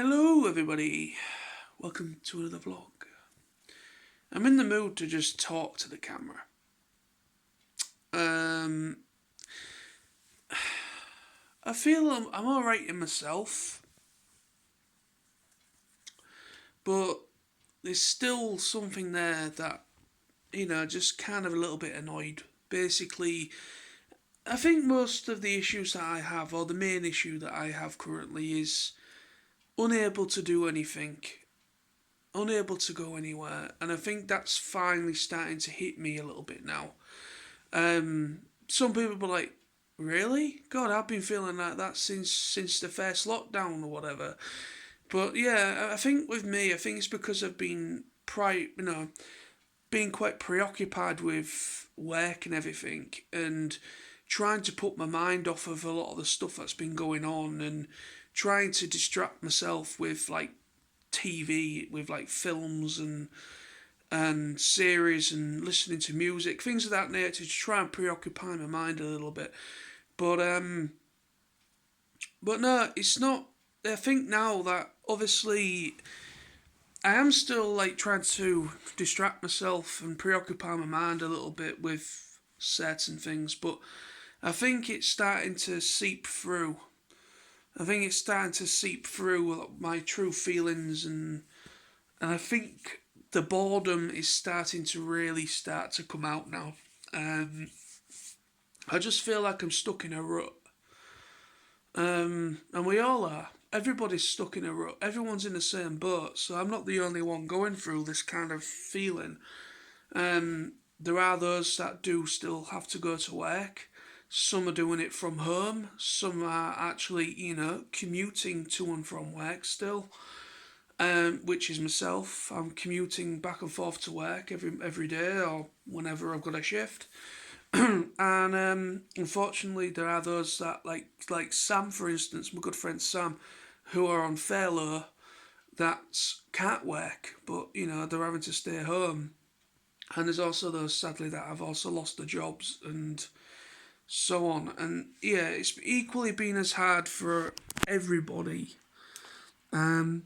Hello, everybody. Welcome to another vlog. I'm in the mood to just talk to the camera. Um, I feel I'm alright in myself, but there's still something there that, just kind of a little bit annoyed. Basically, I think most of the issues that I have, or the main issue that I have currently, is unable to do anything, unable to go anywhere, and I think that's finally starting to hit me a little bit now. Some people be like, "Really? God, I've been feeling like that since the first lockdown or whatever." But yeah, I think with me, I think it's because I've been being quite preoccupied with work and everything, and trying to put my mind off of a lot of the stuff that's been going on, and trying to distract myself with like TV, with like films and series and listening to music, things of that nature, to try and preoccupy my mind a little bit. But but no, it's not. I think now that obviously I am still like trying to distract myself and preoccupy my mind a little bit with certain things, but I think it's starting to seep through. I think it's starting to seep through my true feelings, and I think the boredom is starting to really start to come out now. Um, I just feel like I'm stuck in a rut, and we all are. Everybody's stuck in a rut. Everyone's in the same boat, so I'm not the only one going through this kind of feeling. There are those that do still have to go to work. Some are doing it from home. Some are actually, commuting to and from work still, which is myself. I'm commuting back and forth to work every day or whenever I've got a shift. And unfortunately, there are those that like Sam, for instance, my good friend Sam, who are on furlough that can't work, but they're having to stay home. And there's also those sadly that have also lost their jobs and so on. And yeah, it's equally been as hard for everybody. Um,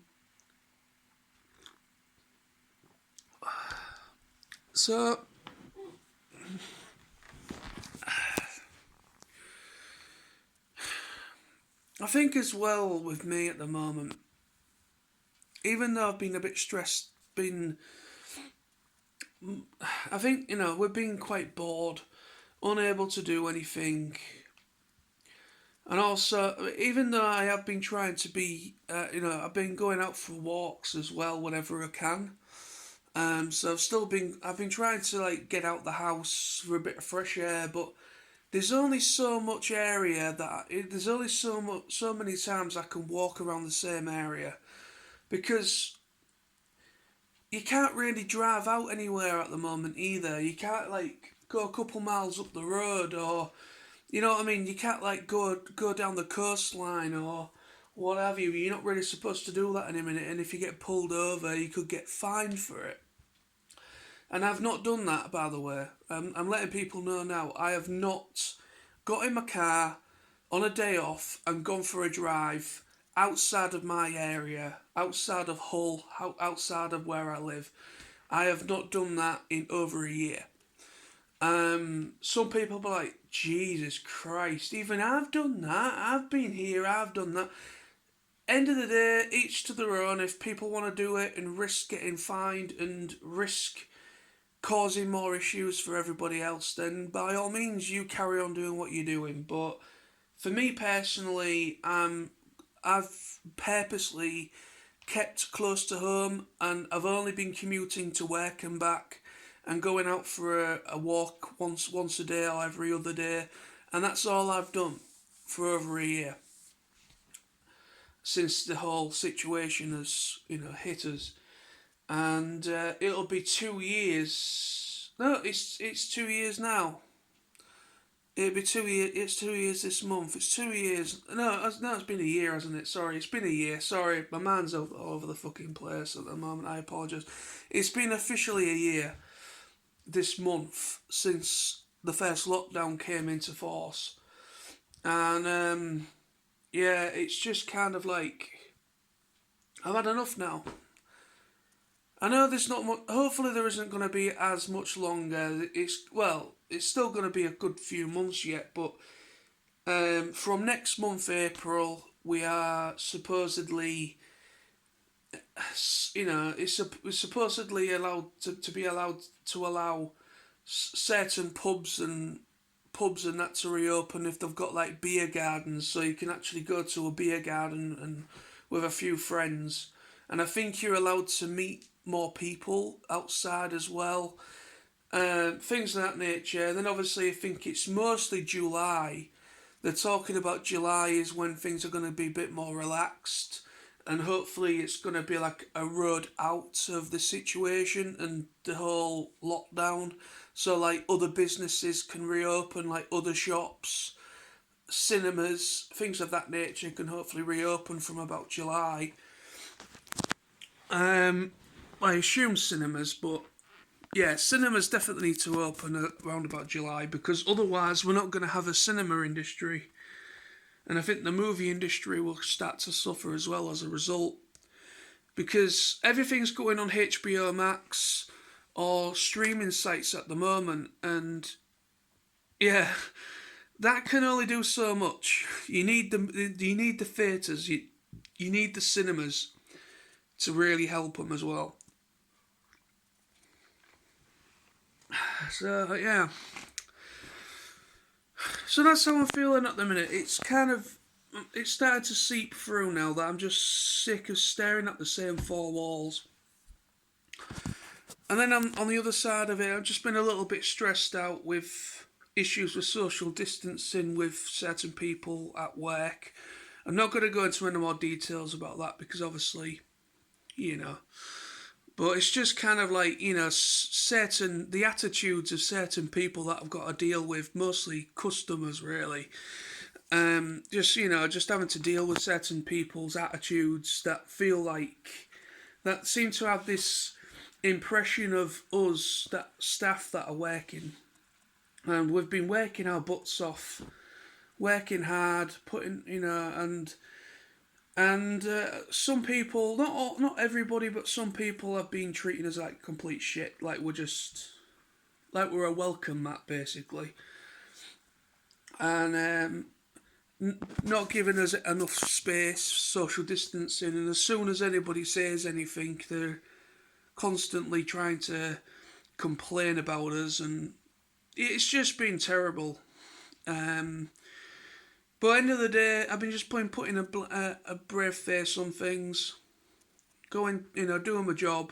so I think as well with me at the moment, even though I've been a bit stressed, been I think we're being quite bored, unable to do anything, and also even though I have been trying to be, I've been going out for walks as well whenever I can. So I've been trying to like get out the house for a bit of fresh air, but there's only so much area there's only so many times I can walk around the same area because you can't really drive out anywhere at the moment either. You can't like go a couple miles up the road, or you know what I mean. You can't like go down the coastline or what have you. You're not really supposed to do that in a minute, and if you get pulled over, you could get fined for it. And I've not done that, by the way. I'm letting people know now. I have not got in my car on a day off and gone for a drive outside of my area, outside of Hull, outside of where I live. I have not done that in over a year. Some people be like, Jesus Christ, even I've done that. I've been here, I've done that. End of the day, each to their own. If people want to do it and risk getting fined and risk causing more issues for everybody else, then by all means you carry on doing what you're doing. But for me personally, I've purposely kept close to home, and I've only been commuting to work and back, and going out for a walk once a day or every other day, and that's all I've done for over a year since the whole situation has hit us. And it'll be 2 years. No, it's 2 years now. It'll be 2 years. It's 2 years this month. It's 2 years. No, it's been a year, hasn't it? Sorry, it's been a year. Sorry, my mind's all over the fucking place at the moment. I apologise. It's been officially a year this month since the first lockdown came into force, and yeah, it's just kind of like I've had enough now. I know there's not much. Hopefully, there isn't going to be as much longer. It's still going to be a good few months yet. But from next month, April, we are supposedly, it's supposedly allowed to be allowed to allow certain pubs and that to reopen if they've got like beer gardens, so you can actually go to a beer garden and with a few friends. And I think you're allowed to meet more people outside as well. Things of that nature. And then obviously I think it's mostly July. They're talking about July is when things are going to be a bit more relaxed, and hopefully it's going to be like a road out of the situation and the whole lockdown. So like other businesses can reopen, like other shops, cinemas, things of that nature can hopefully reopen from about July. Um, I assume cinemas, but yeah, cinemas definitely need to open around about July, because otherwise we're not going to have a cinema industry. And I think the movie industry will start to suffer as well as a result, because everything's going on HBO Max or streaming sites at the moment, and yeah, that can only do so much. You need the theatres, you need the cinemas to really help them as well. So yeah, so that's how I'm feeling at the minute. It's starting to seep through now that I'm just sick of staring at the same four walls. And then on the other side of it, I've just been a little bit stressed out with issues with social distancing with certain people at work. I'm not going to go into any more details about that because obviously, you know. But it's just kind of like, the attitudes of certain people that I've got to deal with, mostly customers really. Just having to deal with certain people's attitudes that feel like, that seem to have this impression of us, that staff that are working. And we've been working our butts off, working hard, some people, not everybody, but some people have been treating us like complete shit, like we're a welcome mat basically, and not giving us enough space, social distancing, and as soon as anybody says anything, they're constantly trying to complain about us, and it's just been terrible. Um, but at the end of the day, I've been just putting a brave face on things, going, doing my job,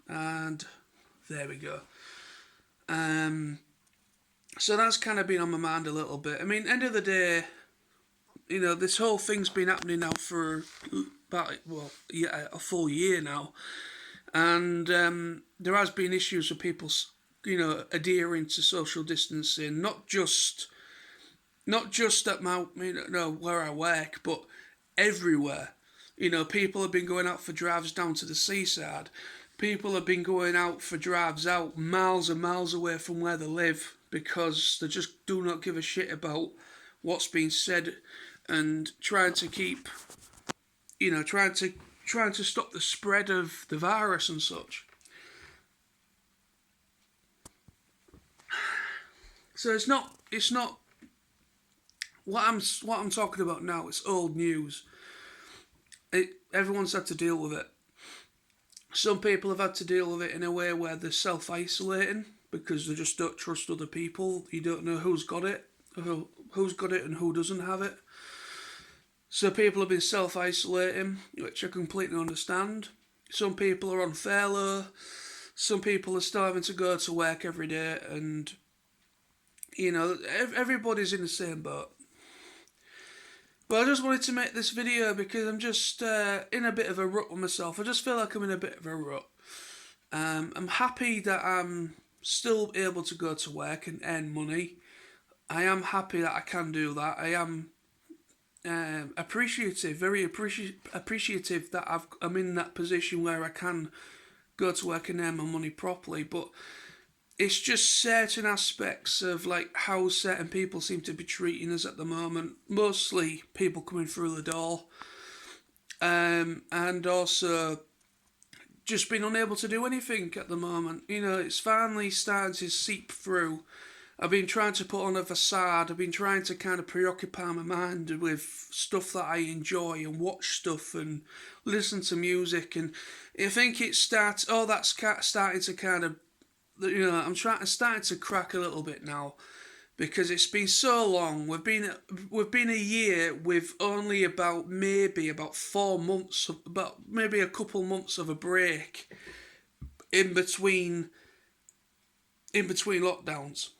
and there we go. Um, so that's kind of been on my mind a little bit. I mean, end of the day, this whole thing's been happening now for about, well, yeah, a full year now, and there has been issues with people, adhering to social distancing, not just at where I work, but everywhere. People have been going out for drives down to the seaside. People have been going out for drives out miles and miles away from where they live because they just do not give a shit about what's being said, and trying to keep, trying to stop the spread of the virus and such. So it's not what I'm talking about now. It's old news. Everyone's had to deal with it. Some people have had to deal with it in a way where they're self-isolating because they just don't trust other people. You don't know who's got it, who's got it, and who doesn't have it. So people have been self-isolating, which I completely understand. Some people are on furlough. Some people are still having to go to work every day, and everybody's in the same boat. But I just wanted to make this video because I'm just in a bit of a rut with myself. I just feel like I'm in a bit of a rut. I'm happy that I'm still able to go to work and earn money. I am happy that I can do that. I am very appreciative that I'm in that position where I can go to work and earn my money properly. But it's just certain aspects of like how certain people seem to be treating us at the moment. Mostly people coming through the door. and also just been unable to do anything at the moment. You know, it's finally starting to seep through. I've been trying to put on a facade. I've been trying to kind of preoccupy my mind with stuff that I enjoy and watch stuff and listen to music. And I think it starts. Oh, that's starting to kind of. You know, starting to crack a little bit now because it's been so long. We've been a year with only about 4 months, about maybe a couple months of a break in between lockdowns.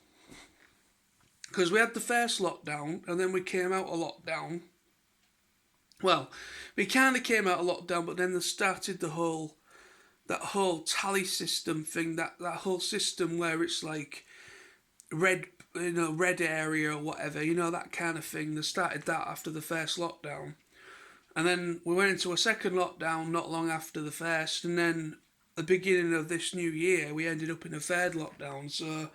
Because we had the first lockdown and then we came out of lockdown. Well, we kind of came out of lockdown, but then they started that whole tally system thing, that whole system where it's like red, red area or whatever, that kind of thing. They started that after the first lockdown, and then we went into a second lockdown not long after the first, and then the beginning of this new year we ended up in a third lockdown. So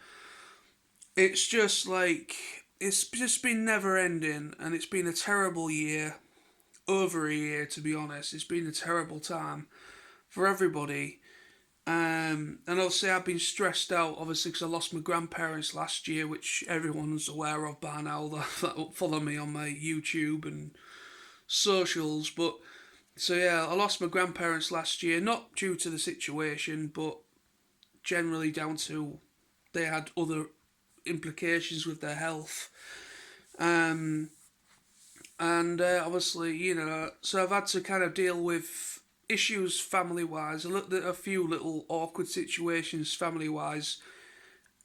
it's just like it's just been never ending, and it's been a terrible year, over a year to be honest. It's been a terrible time for everybody. And obviously, I've been stressed out, obviously, because I lost my grandparents last year, which everyone's aware of by now that follow me on my YouTube and socials. But so yeah, I lost my grandparents last year, not due to the situation, but generally down to they had other implications with their health. Um, and obviously, so I've had to kind of deal with issues family wise. I looked at a few little awkward situations family wise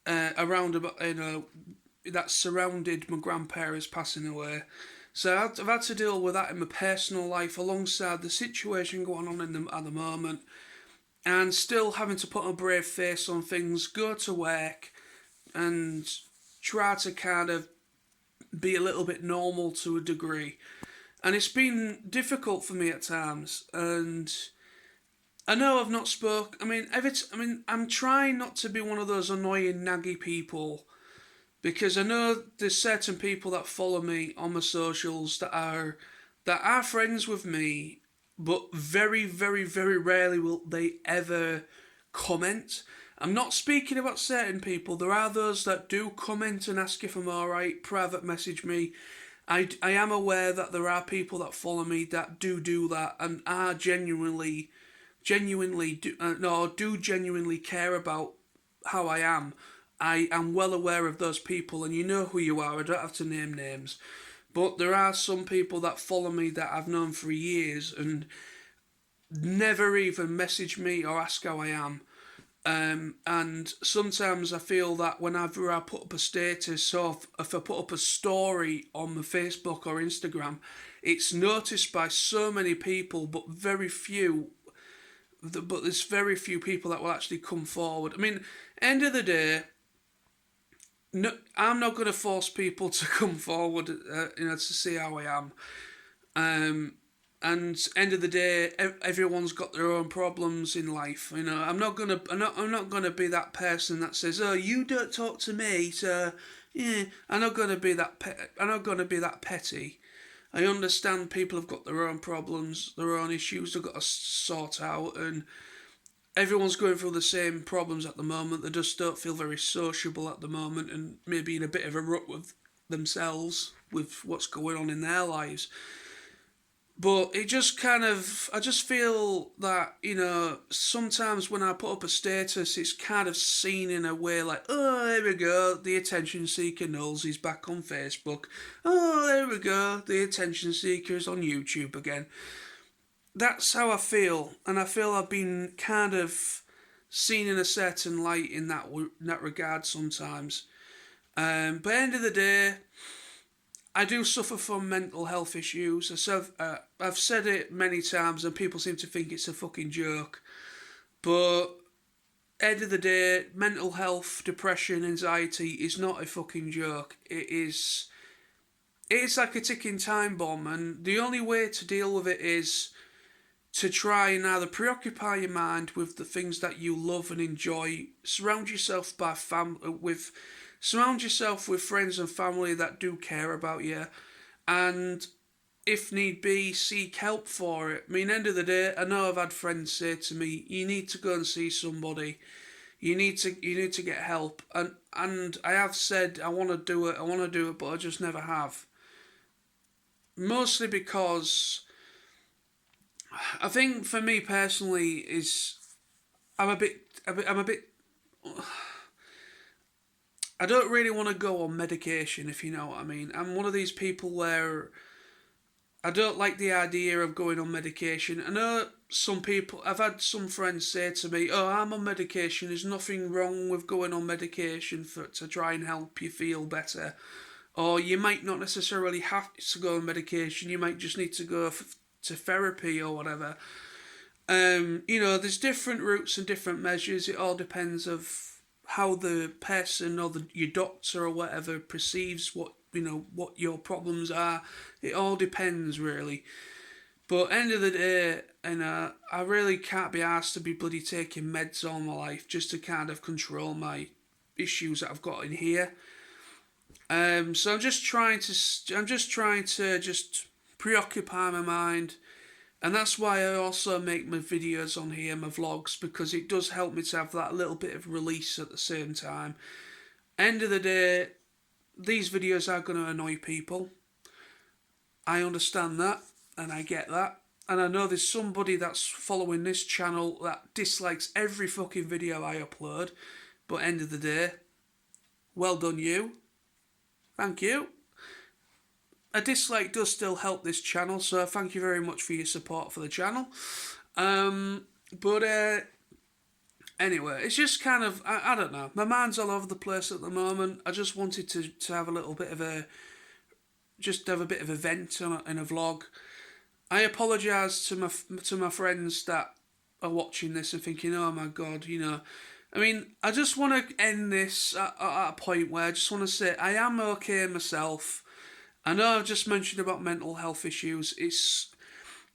around about that surrounded my grandparents passing away. So I've had to deal with that in my personal life alongside the situation going on at the moment, and still having to put a brave face on things, go to work, and try to kind of be a little bit normal to a degree. And it's been difficult for me at times, and I know I've not spoke. I'm trying not to be one of those annoying, naggy people, because I know there's certain people that follow me on my socials that are friends with me, but very, very, very rarely will they ever comment. I'm not speaking about certain people. There are those that do comment and ask if I'm alright, private message me. I am aware that there are people that follow me that do that and are genuinely do genuinely care about how I am. I am well aware of those people, and you know who you are. I don't have to name names, but there are some people that follow me that I've known for years and never even message me or ask how I am. And sometimes I feel that whenever I put up a status or if I put up a story on my Facebook or Instagram, it's noticed by so many people, but there's very few people that will actually come forward. I mean, end of the day, no, I'm not going to force people to come forward, to see how I am. Um, and end of the day, everyone's got their own problems in life. I'm not gonna be that person that says, "Oh, you don't talk to me." So, yeah, I'm not gonna be that. I'm not gonna be that petty. I understand people have got their own problems, their own issues they've got to sort out, and everyone's going through the same problems at the moment. They just don't feel very sociable at the moment, and maybe in a bit of a rut with themselves with what's going on in their lives. But it just kind of, I just feel that, sometimes when I put up a status, it's kind of seen in a way like, oh, there we go, the attention seeker Knowles is back on Facebook. Oh, there we go, the attention seeker is on YouTube again. That's how I feel, and I feel I've been kind of seen in a certain light in that regard sometimes. But end of the day, I do suffer from mental health issues. I've said it many times and people seem to think it's a fucking joke. But end of the day, mental health, depression, anxiety is not a fucking joke. It's like a ticking time bomb, and the only way to deal with it is to try and either preoccupy your mind with the things that you love and enjoy, surround yourself with friends and family that do care about you, and if need be, seek help for it. I mean, end of the day, I know I've had friends say to me, "You need to go and see somebody. You need to get help." And I have said I want to do it. I want to do it, but I just never have. Mostly because I think for me personally is I'm a bit. I don't really want to go on medication, if you know what I mean. I'm one of these people where I don't like the idea of going on medication. I know some people, I've had some friends say to me, "Oh, I'm on medication. There's nothing wrong with going on medication to try and help you feel better." Or you might not necessarily have to go on medication. You might just need to go to therapy or whatever. There's different routes and different measures. It all depends of how the person or your doctor or whatever perceives what your problems are. It all depends really. But end of the day, I really can't be asked to be bloody taking meds all my life just to kind of control my issues that I've got in here. So I'm just trying to just preoccupy my mind, and that's why I also make my videos on here, my vlogs, because it does help me to have that little bit of release at the same time. End of the day, these videos are going to annoy people. I understand that, and I get that. And I know there's somebody that's following this channel that dislikes every fucking video I upload. But end of the day, well done you. Thank you. A dislike does still help this channel, so thank you very much for your support for the channel. But anyway, it's just kind of, I don't know, my mind's all over the place at the moment. I just wanted to have a little bit of just have a bit of a vent in a vlog. I apologise to my friends that are watching this and thinking, "Oh my god," I mean, I just want to end this at a point where I just want to say I am okay myself. I know I've just mentioned about mental health issues.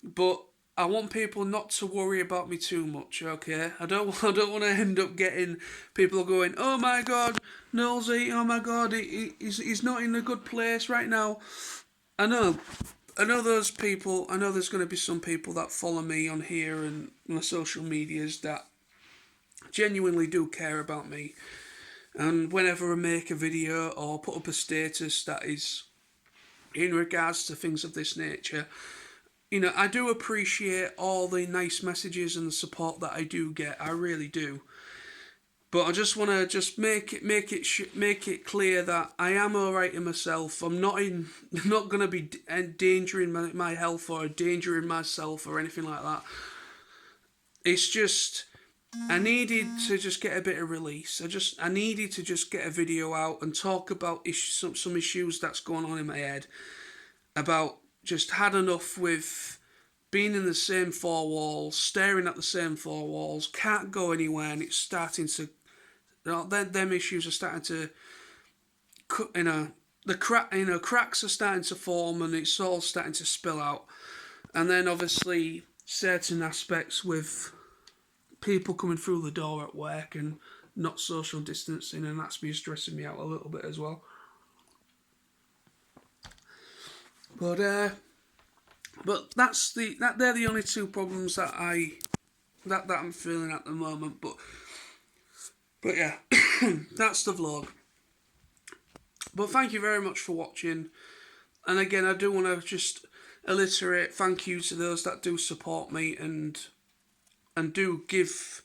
But I want people not to worry about me too much. Okay, I don't want to end up getting people going, "Oh my god, Nosey, oh my god, he's not in a good place right now." I know. I know those people. I know there's going to be some people that follow me on here and my social medias that genuinely do care about me. And whenever I make a video or put up a status that is in regards to things of this nature, I do appreciate all the nice messages and the support that I do get. I really do. But I just want to just make it clear that I am alright in myself. I'm not going to be endangering my health or endangering myself or anything like that. It's just I needed to just get a bit of release. I needed to just get a video out and talk about some issues that's going on in my head. About just had enough with being in the same four walls, staring at the same four walls, can't go anywhere, and it's starting to. Them issues are starting to. Cracks are starting to form, and it's all starting to spill out. And then obviously certain aspects with people coming through the door at work and not social distancing, and that's been stressing me out a little bit as well. But they're the only two problems that I'm feeling at the moment. But yeah, that's the vlog. But thank you very much for watching. And again, I do want to just alliterate thank you to those that do support me and do give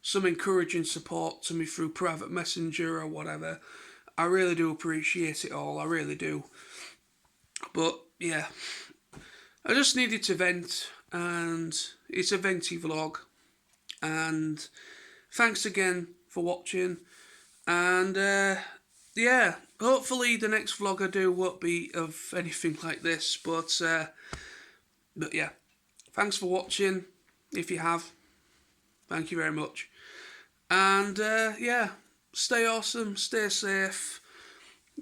some encouraging support to me through private messenger or whatever. I really do appreciate it all. I really do. But yeah, I just needed to vent, and it's a venty vlog. And thanks again for watching. And yeah, hopefully the next vlog I do won't be of anything like this. But yeah, thanks for watching. If you have, thank you very much. And yeah, stay awesome, stay safe.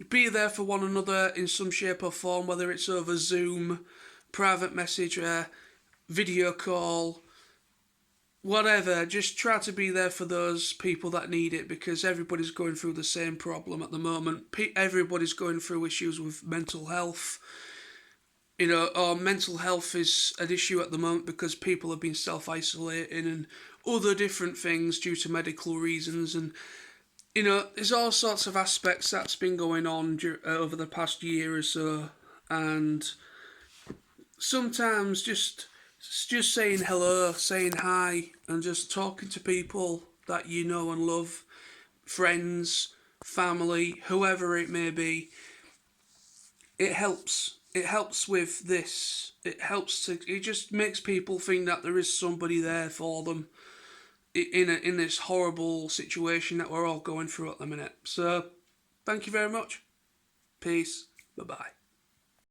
Be there for one another in some shape or form, whether it's over Zoom, private messenger, video call, whatever. Just try to be there for those people that need it, because everybody's going through the same problem at the moment. Everybody's going through issues with mental health. or mental health is an issue at the moment because people have been self-isolating and other different things due to medical reasons. And there's all sorts of aspects that's been going on over the past year or so. And sometimes just saying hello, saying hi, and just talking to people that you know and love, friends, family, whoever it may be, it helps. It helps with this. It just makes people think that there is somebody there for them in this horrible situation that we're all going through at the minute. So, thank you very much. Peace. Bye bye.